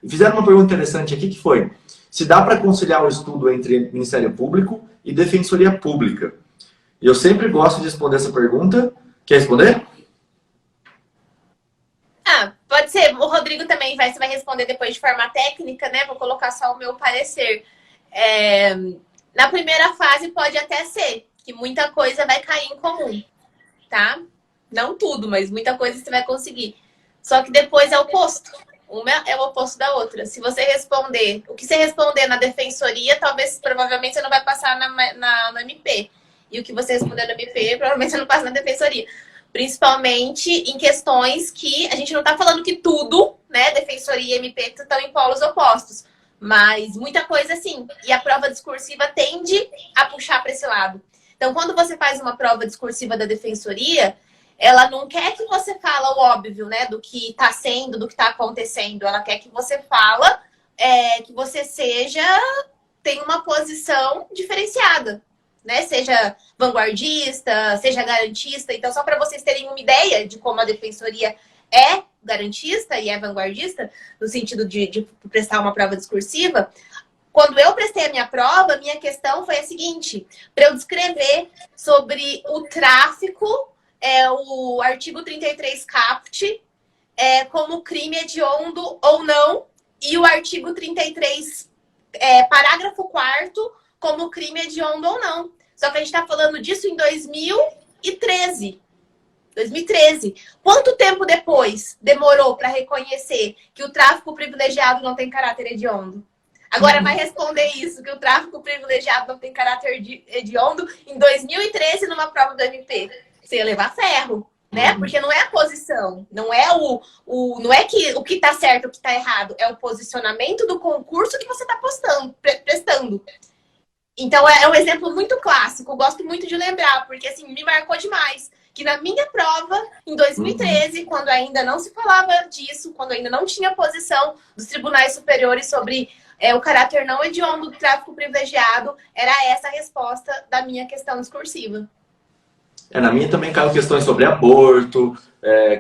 E fizeram uma pergunta interessante aqui que foi: se dá para conciliar o estudo entre Ministério Público e Defensoria Pública? E eu sempre gosto de responder essa pergunta. Quer responder? Ah, pode ser. O Rodrigo também você vai responder depois de forma técnica, né? Vou colocar só o meu parecer. Na primeira fase pode até ser que muita coisa vai cair em comum, tá? Não tudo, mas muita coisa você vai conseguir. Só que depois é o oposto. Uma é o oposto da outra. Se você responder, o que você responder na defensoria, provavelmente você não vai passar no MP. E o que você responder no MP, provavelmente você não passa na defensoria. Principalmente em questões que a gente não está falando que tudo, né, defensoria e MP estão em polos opostos. Mas muita coisa sim. E a prova discursiva tende a puxar para esse lado. Então, quando você faz uma prova discursiva da defensoria, ela não quer que você fala o óbvio, né? Do que está sendo, do que está acontecendo. Ela quer que você fala, que você tem uma posição diferenciada, né? Seja vanguardista, seja garantista. Então, só para vocês terem uma ideia de como a defensoria é garantista e é vanguardista, no sentido de prestar uma prova discursiva, quando eu prestei a minha prova, minha questão foi a seguinte: para eu descrever sobre o tráfico, o artigo 33 caput, como crime hediondo ou não, e o artigo 33, parágrafo 4º, como crime hediondo ou não. Só que a gente está falando disso em 2013. Quanto tempo depois demorou para reconhecer que o tráfico privilegiado não tem caráter hediondo? Agora vai responder isso, que o tráfico privilegiado não tem caráter hediondo, em 2013, numa prova do MP. Você ia levar ferro, né? Porque não é a posição, não é não é que o que está certo, o que está errado, é o posicionamento do concurso que você está prestando. Então é um exemplo muito clássico, gosto muito de lembrar, porque assim, me marcou demais. Que na minha prova, em 2013, quando ainda não se falava disso, quando ainda não tinha posição dos tribunais superiores sobre o caráter não hediondo do tráfico privilegiado, era essa a resposta da minha questão discursiva. Na minha também caiu questões sobre aborto,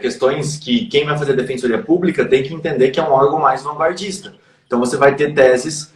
questões que quem vai fazer defensoria pública tem que entender que é um órgão mais vanguardista. Então você vai ter teses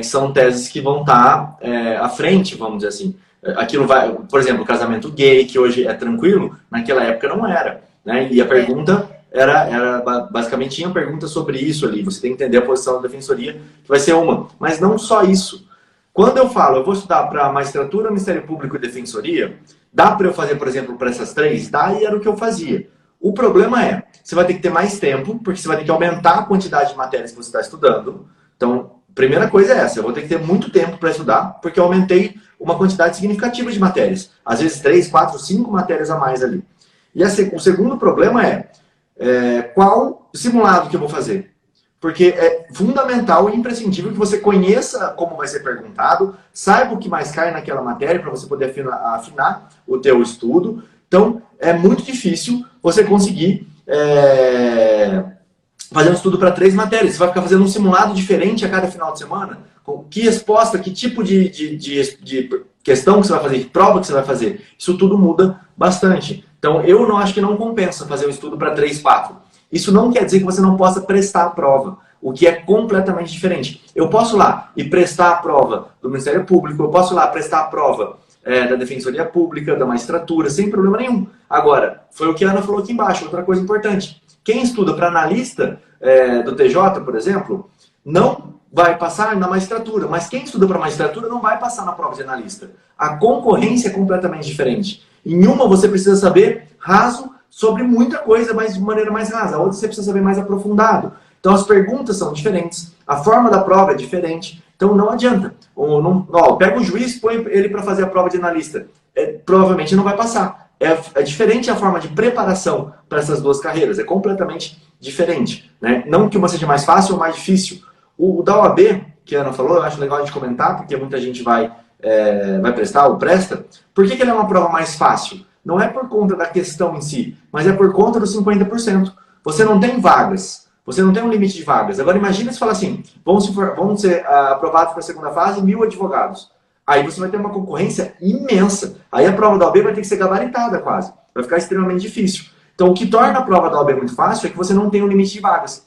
que são teses que vão estar à frente, vamos dizer assim. Aquilo vai, por exemplo, o casamento gay, que hoje é tranquilo, naquela época não era, né? E a pergunta era basicamente tinha pergunta sobre isso ali. Você tem que entender a posição da defensoria, que vai ser uma. Mas não só isso. Quando eu falo, eu vou estudar para magistratura, Ministério Público e defensoria, dá para eu fazer, por exemplo, para essas três? Dá, e era o que eu fazia. O problema é, você vai ter que ter mais tempo, porque você vai ter que aumentar a quantidade de matérias que você está estudando. Então, primeira coisa é essa, eu vou ter que ter muito tempo para estudar, porque eu aumentei uma quantidade significativa de matérias. Às vezes 3, 4, 5 matérias a mais ali. E o segundo problema é qual simulado que eu vou fazer? Porque é fundamental e imprescindível que você conheça como vai ser perguntado, saiba o que mais cai naquela matéria para você poder afinar o teu estudo. Então, é muito difícil você conseguir fazer um estudo para 3 matérias. Você vai ficar fazendo um simulado diferente a cada final de semana? Que resposta, que tipo de questão que você vai fazer, que prova que você vai fazer? Isso tudo muda bastante. Então, eu não acho que não compensa fazer um estudo para 3, 4. Isso não quer dizer que você não possa prestar a prova, o que é completamente diferente. Eu posso lá e prestar a prova do Ministério Público, eu posso lá prestar a prova da Defensoria Pública, da magistratura, sem problema nenhum. Agora, foi o que a Ana falou aqui embaixo, outra coisa importante. Quem estuda para analista do TJ, por exemplo, não vai passar na magistratura, mas quem estuda para magistratura não vai passar na prova de analista. A concorrência é completamente diferente. Em uma você precisa saber raso sobre muita coisa, mas de maneira mais rasa. A outra você precisa saber mais aprofundado. Então as perguntas são diferentes, a forma da prova é diferente, então não adianta. Pega o juiz, põe ele para fazer a prova de analista. Provavelmente não vai passar. É diferente a forma de preparação para essas duas carreiras, é completamente diferente. Né? Não que uma seja mais fácil ou mais difícil. O da OAB, que a Ana falou, eu acho legal a gente comentar, porque muita gente vai prestar ou presta. Por que ele é uma prova mais fácil? Não é por conta da questão em si, mas é por conta dos 50%. Você não tem vagas, você não tem um limite de vagas. Agora imagina se fala assim, vão ser aprovados para a segunda fase 1.000 advogados. Aí você vai ter uma concorrência imensa. Aí a prova da OAB vai ter que ser gabaritada quase. Vai ficar extremamente difícil. Então o que torna a prova da OAB muito fácil é que você não tem um limite de vagas.